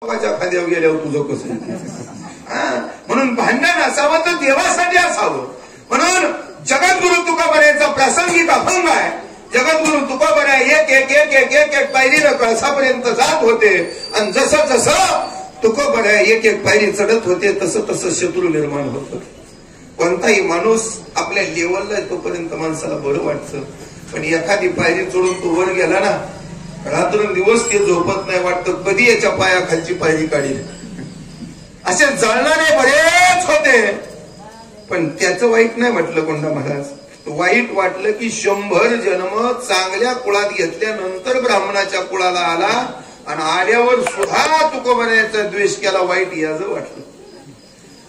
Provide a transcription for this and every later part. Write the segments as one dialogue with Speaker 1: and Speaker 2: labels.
Speaker 1: खांद्यावर गेल्यावर तुझं कसं म्हणून भांडण असावं तर देवासाठी असावं. म्हणून जगद्गुरु तुकोबारायांचा प्रासंगिक अभंग आहे. जगद्गुरु तुकोबाराय एक एक एक एक एक एक पायरीनं कळसापर्यंत जात होते आणि जसं जसं तुकोबाराय एक एक पायरी चढत होते तसं तसं शत्रू निर्माण होत होते. कोणताही माणूस आपल्या लेवलला तोपर्यंत माणसाला बरं वाटतं, पण एखादी पायरी चढून तो वर गेला ना रात्रंदिवस ते झोपत नाही, वाटतं कधी याच्या पायाखालची पायरी काढील. असे जळणारे बरेच होते, पण त्याचं वाईट नाही म्हटलं कोंडा महाराज. वाईट वाटलं की 100 जन्म चांगल्या कुळात घेतल्यानंतर ब्राह्मणाच्या कुळाला आला आणि आल्यावर सुद्धा तुकोबारायाचा द्वेष केला, वाईट याचं वाटलं.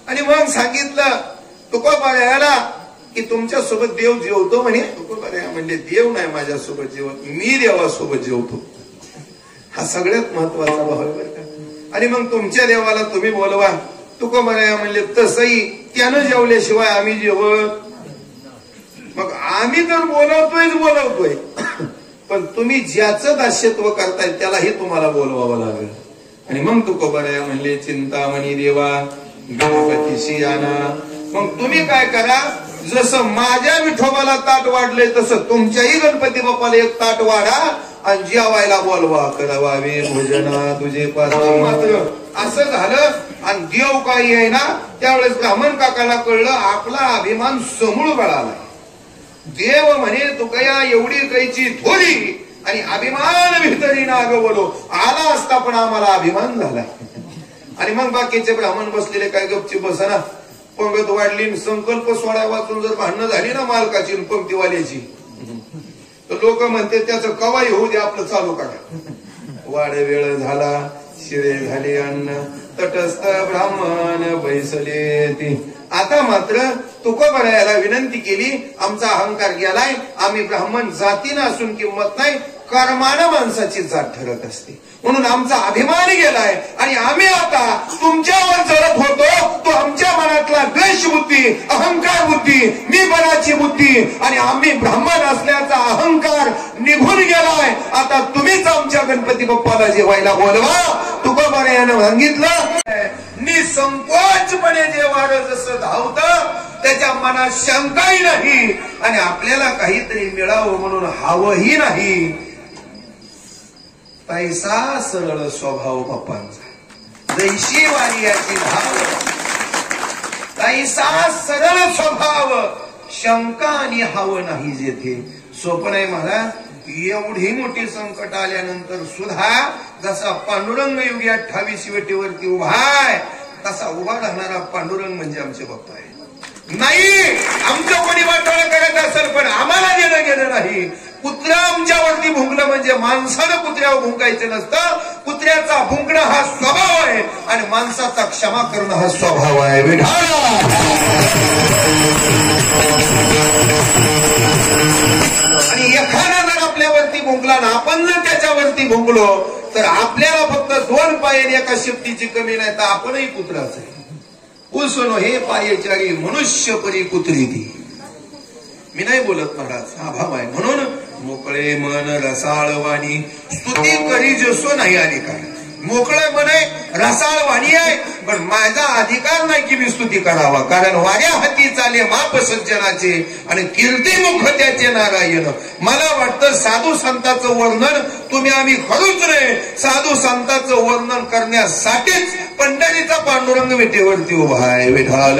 Speaker 1: आणि मग सांगितलं तुकोबारायाला की तुमच्या सोबत देव जेवतो म्हणे. तुकोबाराया म्हणले देव नाही माझ्या सोबत जेवत, मी देवासोबत जेवतो. हा सगळ्यात महत्वाचा भाव आहे बरं का. आणि मग तुमच्या देवाला तुम्ही बोलवा. तुकोबाराया म्हणले तसंही त्यानं जेवल्याशिवाय आम्ही जेवत. मग आम्ही तर बोलवतोय पण तुम्ही ज्याचं दास्यत्व करताय त्यालाही तुम्हाला बोलवावं लागेल. आणि मग तुकोबाराया म्हणले चिंतामणी देवा गणपतीशी आणा. मग तुम्ही काय करा, जसं माझ्या विठोबाला ताट वाढलंय तसं तुमच्याही गणपती बाप्पाला एक ताट वाढा आणि जेवायला बोलवा. करावावे भोजना तुझे पास. मात्र असं झालं आणि देव काही आहे ना त्यावेळेस ब्राह्मण काकाला कळलं आपला अभिमान समूळ गळाला. देव म्हणे तुकया एवढी कैची थोडी आणि अभिमान भितरी नाग बोलो आला असता पण आम्हाला अभिमान झाला. आणि मग बाकीचे ब्राह्मण बसलेले काय गपची बसना, पंगत वाढली, संकल्प सोहळा वाचून जर भांडणं झाली ना मालकाची पंक्तीवाल्याची तर लोक म्हणते त्याचं कवाई होऊ दे आपलं चालू करा. वाढ वेळ झाला शिळे झाले अन्न तटस्थ ब्राह्मण बैसले ती. आता मात्र तुकोबारायाला विनंती केली, आमचा अहंकार गेलाय, आम्ही ब्राह्मण जातीनं असून किंमत नाही, कर्मानं माणसाची जात ठरत असते, म्हणून आमचा अभिमान गेलाय आणि आम्ही आता तुमच्यावर जळत होतो. तो आमच्या मनातला द्वेष बुद्धी, अहंकार बुद्धी, मी बनाची बुद्धी आणि आम्ही ब्राह्मण असल्याचा अहंकार निघून गेलाय. आता तुम्हीच आमच्या गणपती बाप्पाला जेवायला बोलवा. तुकोबारायानं सांगितलं निसंकोचपणे जे वारं जसं धावतं त्याच्या मनात शंकाही नाही आणि आपल्याला काहीतरी मिळावं म्हणून हवंही नाही. तैसा सरळ स्वभाव बाप्पांचा जैशी वारी याची भाव. तैसा सरळ स्वभाव शंका आणि हवं नाही जेथे. स्वप्न आहे महाराज, एवढी मोठी संकट आल्यानंतर सुद्धा जसा पांडुरंग युगी 28 वेटीवरती उभा आहे तसा उभा राहणारा पांडुरंग म्हणजे आमचे बाप्पा आहे. नाही आमचं कोणी वाटाळा करत असेल पण आम्हाला देणं घेणं नाही. कुत्रा आमच्यावरती भुंकलं म्हणजे माणसानं कुत्र्यावर भुंकायचं नसतं. कुत्र्याचा भुंकणं हा स्वभाव आहे आणि माणसाचा क्षमा करणं हा स्वभाव आहे. आणि एखादा जर आपल्यावरती भुंकला ना आपण जर त्याच्यावरती भुंकलो तर आपल्याला फक्त 2 पाय एका शेपटीची कमी नाही तर आपणही कुत्राच आहे. पुसनो हे पायचारी मनुष्य परी कुत्री ती. मी नाही बोलत महाराज, हा भाव आहे. म्हणून मोकळे मन रसाळ वाणी स्तुती करी जसो नाही अधिकार. मोकळे मन आहे, रसाळ वाणी आहे, पण माझा अधिकार नाही की मी स्तुती करावा, कारण वाऱ्या हाती चाले माप सज्जनाचे आणि कीर्तिमुख त्याचे नारायण. मला वाटतं साधू संतांचं वर्णन तुम्ही आम्ही करूच नये. साधू संतांचं वर्णन करण्यासाठीच पंढरीचा पांडुरंग विटेवरती उभा आहे. विठाल